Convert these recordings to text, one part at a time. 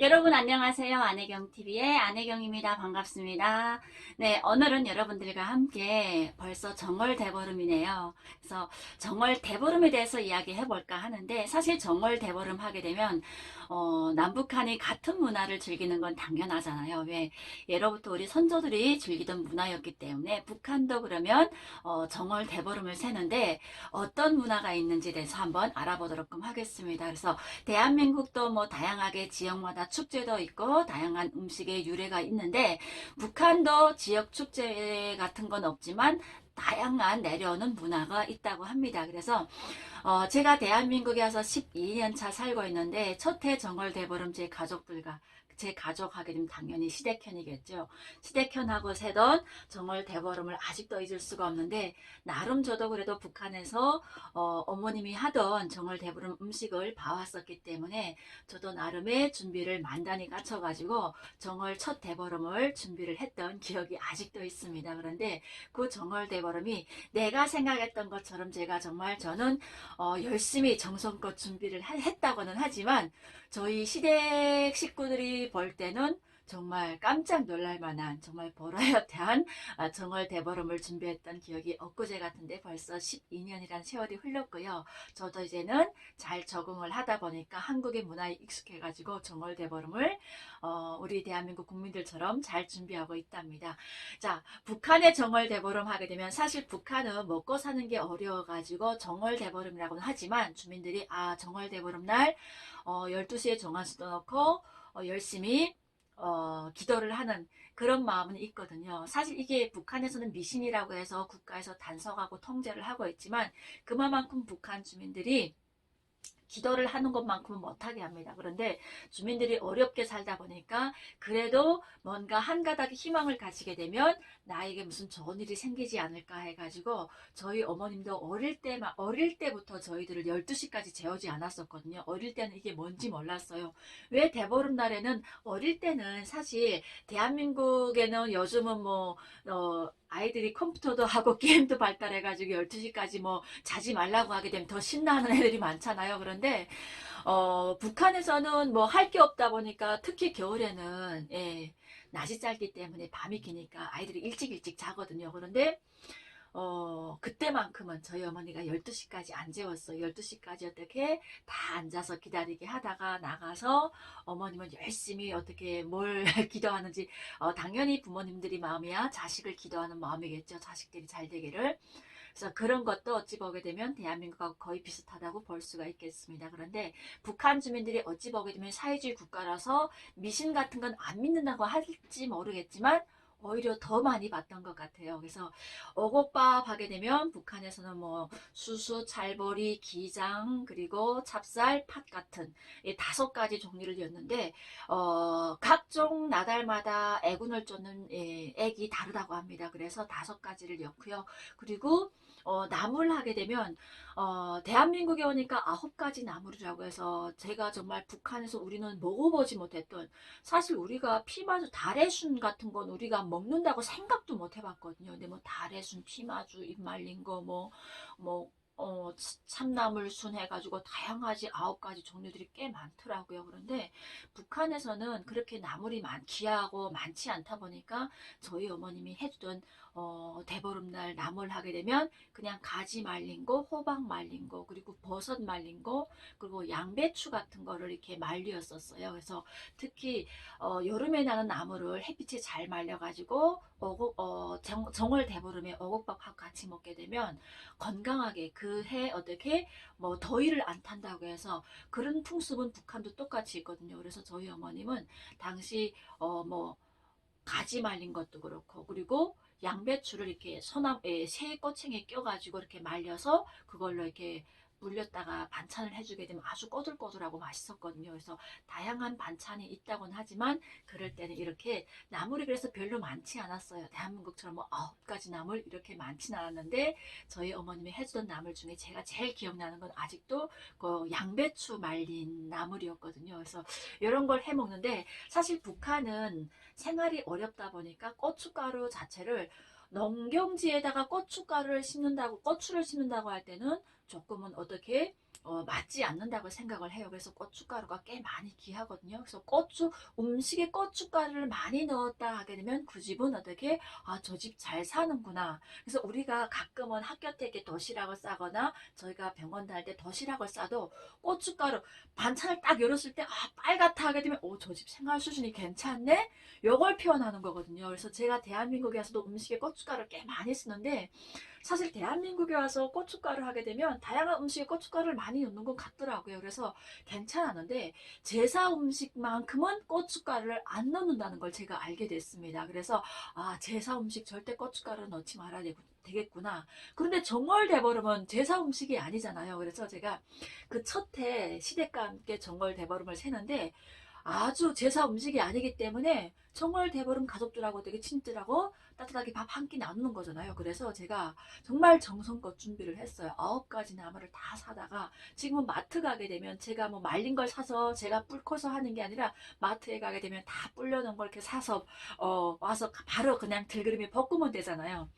여러분 안녕하세요. 안혜경TV의 안혜경입니다. 반갑습니다. 네, 오늘은 여러분들과 함께 벌써 정월 대보름이네요. 그래서 정월 대보름에 대해서 이야기해 볼까 하는데, 사실 정월 대보름 하게 되면 남북한이 같은 문화를 즐기는 건 당연하잖아요. 왜? 예로부터 우리 선조들이 즐기던 문화였기 때문에 북한도 그러면 정월 대보름을 세는데 어떤 문화가 있는지에 대해서 한번 알아보도록 하겠습니다. 그래서 대한민국도 뭐 다양하게 지역마다 축제도 있고 다양한 음식의 유래가 있는데, 북한도 지역 축제 같은 건 없지만 다양한 내려오는 문화가 있다고 합니다. 그래서 제가 대한민국에 와서 12년 차 살고 있는데, 첫 해 정월 대보름 제 가족하게 되면 당연히 시댁편이겠죠. 시댁편하고 세던 정월 대보름을 아직도 잊을 수가 없는데, 나름 저도 그래도 북한에서 어머님이 하던 정월 대보름 음식을 봐왔었기 때문에 저도 나름의 준비를 만단히 갖춰가지고 정월 첫 대보름을 준비를 했던 기억이 아직도 있습니다. 그런데 그 정월 대보름이 내가 생각했던 것처럼 제가 정말 저는 열심히 정성껏 준비를 했다고는 하지만, 저희 시댁 식구들이 볼 때는 정말 깜짝 놀랄 만한 정말 보라듯한 정월 대보름을 준비했던 기억이 엊그제 같은데 벌써 12년이란 세월이 흘렀고요. 저도 이제는 잘 적응을 하다 보니까 한국의 문화에 익숙해가지고 정월 대보름을 우리 대한민국 국민들처럼 잘 준비하고 있답니다. 자, 북한의 정월 대보름 하게 되면, 사실 북한은 먹고 사는 게 어려워가지고 정월 대보름이라고는 하지만, 주민들이 정월 대보름 날 12시에 정한수도 넣고 열심히 기도를 하는 그런 마음은 있거든요. 사실 이게 북한에서는 미신이라고 해서 국가에서 단속하고 통제를 하고 있지만, 그만큼 북한 주민들이 기도를 하는 것만큼은 못하게 합니다. 그런데 주민들이 어렵게 살다 보니까 그래도 뭔가 한 가닥의 희망을 가지게 되면 나에게 무슨 좋은 일이 생기지 않을까 해가지고, 저희 어머님도 어릴 때부터 저희들을 12시까지 재우지 않았었거든요. 어릴 때는 이게 뭔지 몰랐어요. 왜 대보름 날에는, 어릴 때는 사실 대한민국에는 요즘은 아이들이 컴퓨터도 하고 게임도 발달해가지고 12시까지 자지 말라고 하게 되면 더 신나는 애들이 많잖아요. 그런데 북한에서는 뭐 할 게 없다 보니까, 특히 겨울에는 낮이 짧기 때문에 밤이 기니까 아이들이 일찍 일찍 자거든요. 그런데 그때만큼은 저희 어머니가 12시까지 안 재웠어요. 12시까지 어떻게 다 앉아서 기다리게 하다가 나가서 어머님은 열심히 어떻게 뭘 기도하는지, 당연히 부모님들이 마음이야 자식을 기도하는 마음이겠죠. 자식들이 잘 되기를. 그래서 그런 것도 어찌 보게 되면 대한민국하고 거의 비슷하다고 볼 수가 있겠습니다. 그런데 북한 주민들이 어찌 보게 되면 사회주의 국가라서 미신 같은 건 안 믿는다고 할지 모르겠지만, 오히려 더 많이 봤던 것 같아요. 그래서 어곡밥 하게 되면 북한에서는 뭐 수수, 찰보리, 기장, 그리고 찹쌀, 팥 같은 이 5가지 종류를 였는데, 각종 나달마다 애군을 쫓는 액이 다르다고 합니다. 그래서 5가지를 였고요. 그리고 나물 하게 되면 대한민국에 오니까 9가지 나물이라고 해서, 제가 정말 북한에서 우리는 먹어보지 못했던, 사실 우리가 피마주, 달래순 같은 건 우리가 먹는다고 생각도 못 해봤거든요. 근데 뭐 달래순, 피마주, 입말린 거, 참나물순 해가지고 다양하지 9가지 종류들이 꽤 많더라고요. 그런데 북한에서는 그렇게 나물이 귀하고 많지 않다 보니까, 저희 어머님이 해주던 대보름날 나물 하게 되면 그냥 가지 말린 거, 호박 말린 거, 그리고 버섯 말린 거, 그리고 양배추 같은 거를 이렇게 말렸었어요. 그래서 특히 여름에 나는 나물을 햇빛에 잘 말려가지고 정월 대보름에 어곡밥하고 같이 먹게 되면 건강하게 그 해 어떻게 더위를 안 탄다고 해서, 그런 풍습은 북한도 똑같이 있거든요. 그래서 저희 어머님은 당시 가지 말린 것도 그렇고, 그리고 양배추를 이렇게 새 꼬챙이에 껴가지고 이렇게 말려서 그걸로 이렇게 물렸다가 반찬을 해주게 되면 아주 꼬들꼬들하고 맛있었거든요. 그래서 다양한 반찬이 있다고는 하지만, 그럴 때는 이렇게 나물이 그래서 별로 많지 않았어요. 대한민국처럼 9가지 나물 이렇게 많지는 않았는데, 저희 어머님이 해주던 나물 중에 제가 제일 기억나는 건 아직도 그 양배추 말린 나물이었거든요. 그래서 이런 걸 해 먹는데, 사실 북한은 생활이 어렵다 보니까 고춧가루 자체를, 농경지에다가 고춧가루를 심는다고, 고추를 심는다고 할 때는 조금은 어떻게 맞지 않는다고 생각을 해요. 그래서 고춧가루가 꽤 많이 귀하거든요. 그래서 음식에 고춧가루를 많이 넣었다 하게 되면 그 집은 어떻게, 아, 저 집 잘 사는구나. 그래서 우리가 가끔은 학교 때 이렇게 도시락을 싸거나 저희가 병원 다닐 때 도시락을 싸도 고춧가루 반찬을 딱 열었을 때, 아, 빨갛다 하게 되면, 저 집 생활 수준이 괜찮네? 요걸 표현하는 거거든요. 그래서 제가 대한민국에서도 음식에 고춧가루를 꽤 많이 쓰는데, 사실 대한민국에 와서 고춧가루 하게 되면 다양한 음식에 고춧가루를 많이 넣는 것 같더라고요. 그래서 괜찮았는데 제사 음식만큼은 고춧가루를 안 넣는다는 걸 제가 알게 됐습니다. 그래서 아, 제사 음식 절대 고춧가루 넣지 말아야 되겠구나. 그런데 정월 대보름은 제사 음식이 아니잖아요. 그래서 제가 그 첫 해 시댁과 함께 정월 대보름을 새는데 아주 제사 음식이 아니기 때문에 정월 대보름 가족들하고 되게 친절하고 따뜻하게 밥 한 끼 나누는 거잖아요. 그래서 제가 정말 정성껏 준비를 했어요. 9가지 나물을 다 사다가 지금은 마트 가게 되면 제가 뭐 말린 걸 사서 제가 불고서 하는 게 아니라 마트에 가게 되면 다 불려놓은 걸 이렇게 사서 와서 바로 그냥 들기름에 볶으면 되잖아요.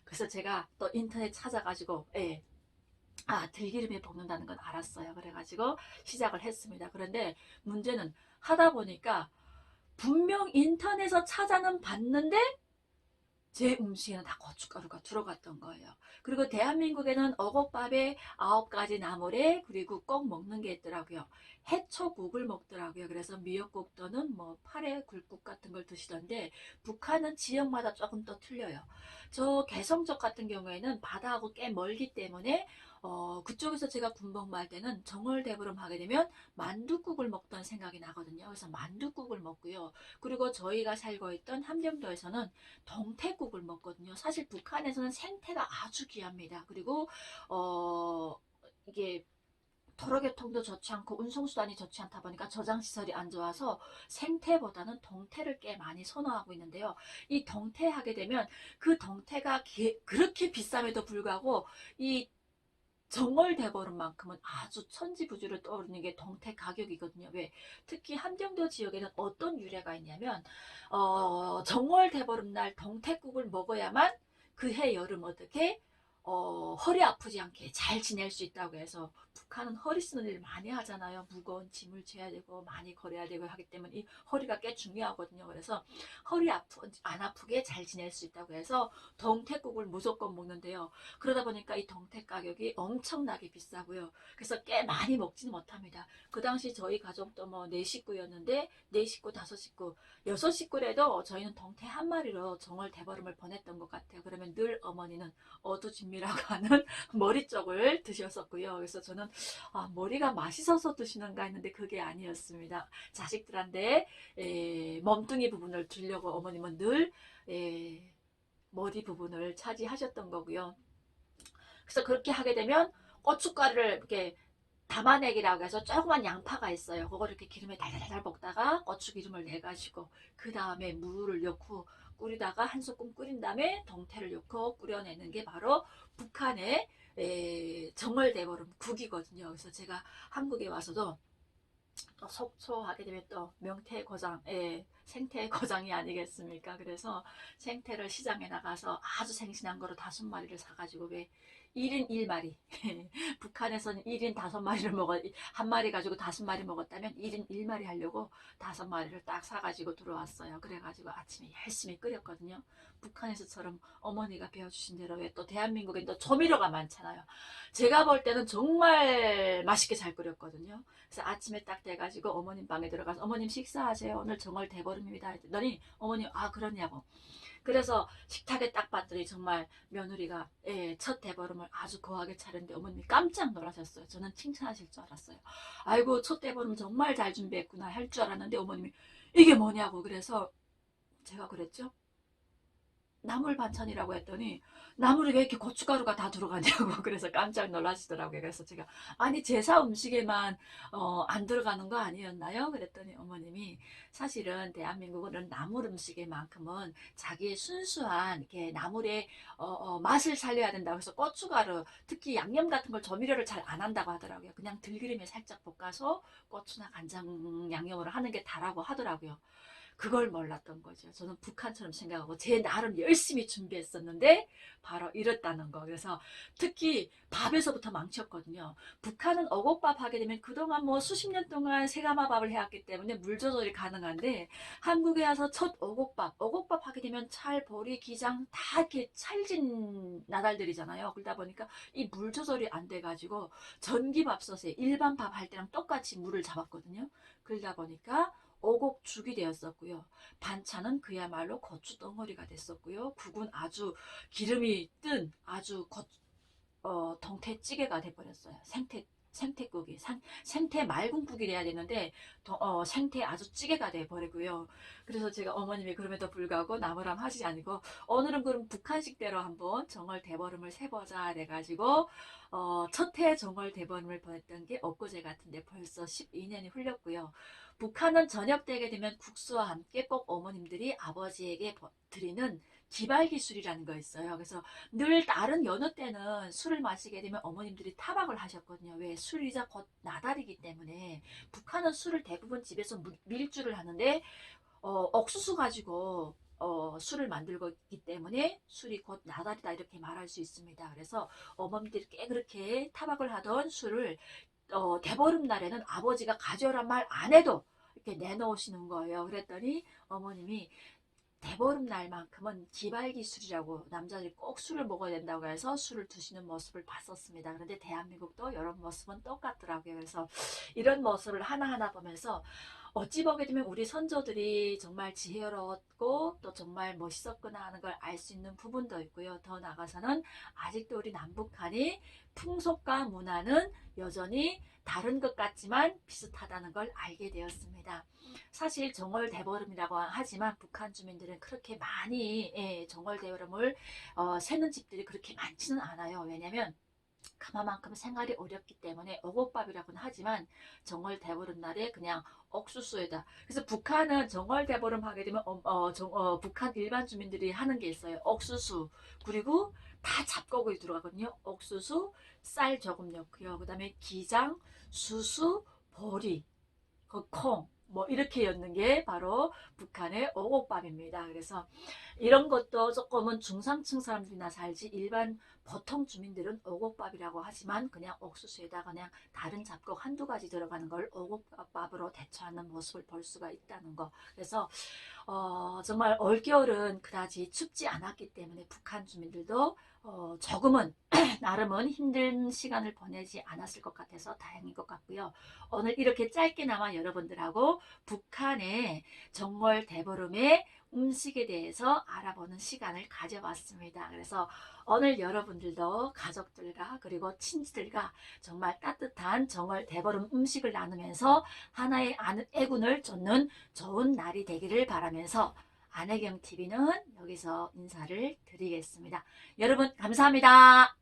그래서 제가 또 인터넷 찾아가지고 들기름에 볶는다는 건 알았어요. 그래가지고 시작을 했습니다. 그런데 문제는 하다 보니까 분명 인터넷에서 찾아는 봤는데 제 음식에는 다 고춧가루가 들어갔던 거예요. 그리고 대한민국에는 어곡밥에 9가지 나물에 그리고 꼭 먹는 게 있더라고요. 해초국을 먹더라고요. 그래서 미역국 또는 뭐 파래 굴국 같은 걸 드시던데 북한은 지역마다 조금 또 틀려요. 저 개성 쪽 같은 경우에는 바다하고 꽤 멀기 때문에 그쪽에서 제가 군복무할 때는 정월대보름 하게 되면 만둣국을 먹던 생각이 나거든요. 그래서 만둣국을 먹고요. 그리고 저희가 살고 있던 함경도에서는 동태국을 먹거든요. 사실 북한에서는 생태가 아주 귀합니다. 그리고 이게 도로교통도 좋지 않고 운송수단이 좋지 않다 보니까 저장시설이 안 좋아서 생태보다는 동태를 꽤 많이 선호하고 있는데요. 이 동태 하게 되면 그 동태가 그렇게 비쌈에도 불구하고 이 정월대보름만큼은 아주 천지부지로 떠오르는 게 동태 가격이거든요. 왜? 특히 함경도 지역에는 어떤 유래가 있냐면 정월대보름 날 동태국을 먹어야만 그 해 여름 어떻게 허리 아프지 않게 잘 지낼 수 있다고 해서 북한은 허리 쓰는 일 많이 하잖아요. 무거운 짐을 져야 되고 많이 걸어야 되고 하기 때문에 이 허리가 꽤 중요하거든요. 그래서 안 아프게 잘 지낼 수 있다고 해서 동태국을 무조건 먹는데요. 그러다 보니까 이 동태 가격이 엄청나게 비싸고요. 그래서 꽤 많이 먹지는 못합니다. 그 당시 저희 가족도 뭐 4식구였는데 4식구, 5식구, 6식구래도 저희는 동태 한 마리로 정월 대보름을 보냈던 것 같아요. 그러면 늘 어머니는 어두진미라고 하는 머리 쪽을 드셨었고요. 그래서 저는 머리가 맛있어서 드시는가 했는데 그게 아니었습니다. 자식들한테 몸뚱이 부분을 주려고 어머님은 늘 머리 부분을 차지하셨던 거고요. 그래서 그렇게 하게 되면 고춧가루를 이렇게 담아내기라고 해서 조그만 양파가 있어요. 그거를 이렇게 기름에 달달달 볶다가 고추기름을 내가지고 그 다음에 물을 넣고 끓이다가 한 소끔 끓인 다음에 동태를 넣고 끓여내는 게 바로 북한의 정월대보름 국이거든요. 그래서 제가 한국에 와서도 또 속초하게 되면 또 명태고장, 생태고장이 아니겠습니까? 그래서 생태를 시장에 나가서 아주 생신한 거로 5마리를 사가지고 왜 1인 1마리. 북한에서는 1인 5마리를 한 마리 가지고 5마리 먹었다면 1인 1마리 하려고 5마리를 딱 사가지고 들어왔어요. 그래가지고 아침에 열심히 끓였거든요. 북한에서처럼 어머니가 배워주신 대로 왜 또 대한민국엔 또 조미료가 많잖아요. 제가 볼 때는 정말 맛있게 잘 끓였거든요. 그래서 아침에 딱 돼가지고 어머님 방에 들어가서 어머님 식사하세요. 오늘 정월 대보름입니다. 했더니 어머님 그러냐고. 그래서 식탁에 딱 봤더니 정말 며느리가 첫 대보름을 아주 거하게 차렸는데 어머님이 깜짝 놀라셨어요. 저는 칭찬하실 줄 알았어요. 아이고 첫 대보름 정말 잘 준비했구나 할 줄 알았는데 어머님이 이게 뭐냐고. 그래서 제가 그랬죠. 나물 반찬이라고 했더니 나물에 왜 이렇게 고춧가루가 다 들어가냐고. 그래서 깜짝 놀라시더라고요. 그래서 제가 아니 제사 음식에만 안 들어가는 거 아니었나요? 그랬더니 어머님이 사실은 대한민국은 나물 음식에만큼은 자기의 순수한 이렇게 나물의 맛을 살려야 된다고 해서 고춧가루 특히 양념 같은 걸 조미료를 잘 안 한다고 하더라고요. 그냥 들기름에 살짝 볶아서 고추나 간장 양념으로 하는 게 다라고 하더라고요. 그걸 몰랐던 거죠. 저는 북한처럼 생각하고 제 나름 열심히 준비했었는데 바로 이랬다는 거. 그래서 특히 밥에서부터 망쳤거든요. 북한은 어곡밥 하게 되면 그동안 뭐 수십 년 동안 세가마밥을 해왔기 때문에 물 조절이 가능한데 한국에 와서 첫 어곡밥 하게 되면 찰, 보리, 기장 다 이렇게 찰진 나달들이잖아요. 그러다 보니까 이 물 조절이 안 돼가지고 전기밥솥에 일반 밥 할 때랑 똑같이 물을 잡았거든요. 그러다 보니까 어곡죽이 되었었고요. 반찬은 그야말로 고추 덩어리가 됐었고요. 국은 아주 기름이 뜬 아주 동태찌개가 돼버렸어요. 생태국이 생태 맑은국이 돼야 되는데 생태 아주 찌개가 돼버리고요. 그래서 제가 어머님이 그럼에도 불구하고 나무람 하지 아니고 오늘은 그럼 북한식대로 한번 정월 대보름을 세보자 해가지고 첫해 정월 대보름을 보냈던 게 엊그제 같은데 벌써 12년이 흘렸고요. 북한은 저녁 때게 되면 국수와 함께 꼭 어머님들이 아버지에게 드리는 기발기술이라는 거 있어요. 그래서 늘 다른 여느 때는 술을 마시게 되면 어머님들이 타박을 하셨거든요. 왜? 술이자 곧 나달이기 때문에. 북한은 술을 대부분 집에서 밀주를 하는데 옥수수 가지고 술을 만들고 있기 때문에 술이 곧 나달이다 이렇게 말할 수 있습니다. 그래서 어머님들이 꽤 그렇게 타박을 하던 술을 대보름 날에는 아버지가 가져오란 말 안 해도 이렇게 내놓으시는 거예요. 그랬더니 어머님이 대보름 날만큼은 기발기술이라고 남자들이 꼭 술을 먹어야 된다고 해서 술을 드시는 모습을 봤었습니다. 그런데 대한민국도 이런 모습은 똑같더라고요. 그래서 이런 모습을 하나하나 보면서 어찌 보게 되면 우리 선조들이 정말 지혜로웠고 또 정말 멋있었구나 하는 걸 알 수 있는 부분도 있고요. 더 나아가서는 아직도 우리 남북한이 풍속과 문화는 여전히 다른 것 같지만 비슷하다는 걸 알게 되었습니다. 사실 정월 대보름이라고 하지만 북한 주민들은 그렇게 많이 정월 대보름을 세는 집들이 그렇게 많지는 않아요. 왜냐하면 그만큼 생활이 어렵기 때문에 어곡밥이라고는 하지만 정월 대보름 날에 그냥 옥수수에다. 그래서 북한은 정월 대보름 하게 되면 북한 일반 주민들이 하는 게 있어요. 옥수수 그리고 다 잡곡이 들어가거든요. 옥수수, 쌀 조금 넣고요. 그 다음에 기장, 수수, 보리, 콩. 뭐 이렇게 였는 게 바로 북한의 어곡밥입니다. 그래서 이런 것도 조금은 중상층 사람들이나 살지 일반 보통 주민들은 어곡밥이라고 하지만 그냥 옥수수에다 그냥 다른 잡곡 한두 가지 들어가는 걸 어곡밥으로 대처하는 모습을 볼 수가 있다는 거. 그래서 정말 올겨울은 그다지 춥지 않았기 때문에 북한 주민들도 조금은 나름은 힘든 시간을 보내지 않았을 것 같아서 다행인 것 같고요. 오늘 이렇게 짧게나마 여러분들하고 북한의 정월 대보름의 음식에 대해서 알아보는 시간을 가져봤습니다. 그래서 오늘 여러분들도 가족들과 그리고 친지들과 정말 따뜻한 정월 대보름 음식을 나누면서 하나의 애군을 쫓는 좋은 날이 되기를 바라면서 안혜경TV는 여기서 인사를 드리겠습니다. 여러분 감사합니다.